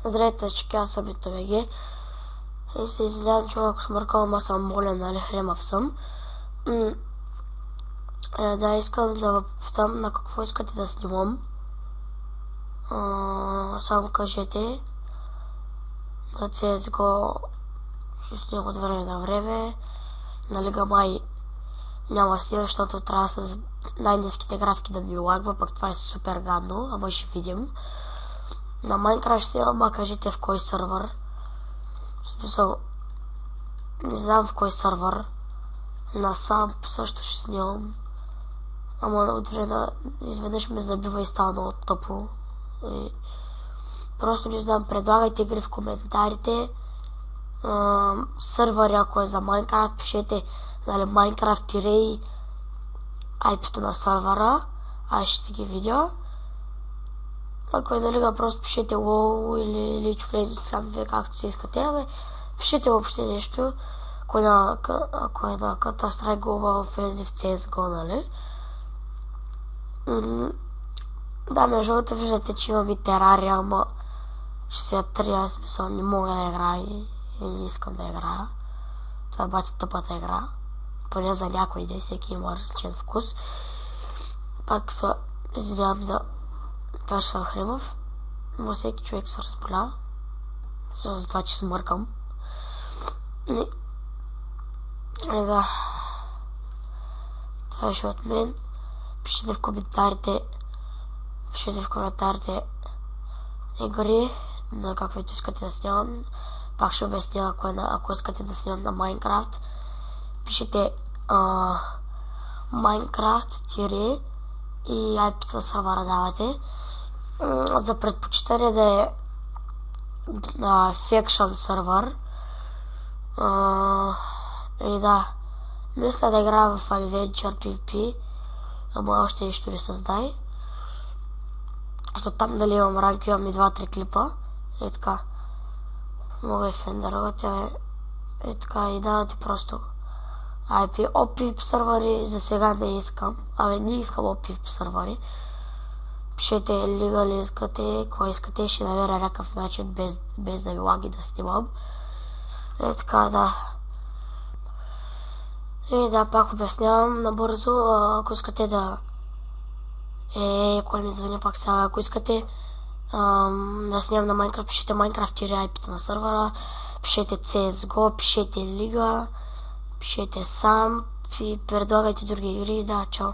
Здравейте, че аз съм БГ. И се извинявам, че малко смъркам, ама съм болен, нали, хремав съм. Да, искам да попитам на какво искате да снимам. Само кажете. На CSGO ще снимам от време на време. На Лига май няма снимам, защото трябва с най-ниските графики да ми лагва, пък това е супер гадно, ама ще видим. На Minecraft ще снимам, ама кажете в кой сървър. В смисъл, не знам в кой сървър. На Самп също ще снимам. Ама от време изведнъж ме забива и става много тъпо. И просто не знам, предлагайте игри в коментарите. Сървър, ако е за Minecraft, пишете, нали, Minecraft IP-то на сървъра. Аз ще ги видя. Ако е за Лига, просто пишете WoW или League of Legends, както си искате. Пишете въобще нещо. Ако е на Counter-Strike Global Offensive CSGO, нали? Да, между другото виждате, че имам и терария, ама 63, аз смисъл не мога да играя и не искам да играя. Това е бати тъпата игра. Поне за някой ден, всеки има различен вкус. Пак се извинявам за това, че съм хремав. Но всеки човек се разболя. За това, че смъркам. Да. Това беше от мен. Пишете в коментарите игри, на каквито искате да снимам. Пак ще обясня, ако искате да снимам на Minecraft. Пишете Minecraft и IP-то на сървъра давате. За предпочитане да е на Faction сървър. И да, мисля да играя в Adventure PvP, ама още нищо не създай. Защото там дали имам ранг, имам и 2-3 клипа. И така. Мога и фендървате. И така, и давате просто IP. PvP сървъри за сега не искам. Не искам PvP сървъри. Пишете Лига ли искате, кой искате, ще намеря някакъв начин без да ми лаги да снимам. И така, да. И да, пак обяснявам набързо, ако искате да... кой ми звъня пак сега, ако искате да снимам на Minecraft, пишете Minecraft IP-то на сървъра, пишете CSGO, пишете Лига, пишете Самп и предлагайте други игри. Да, чао!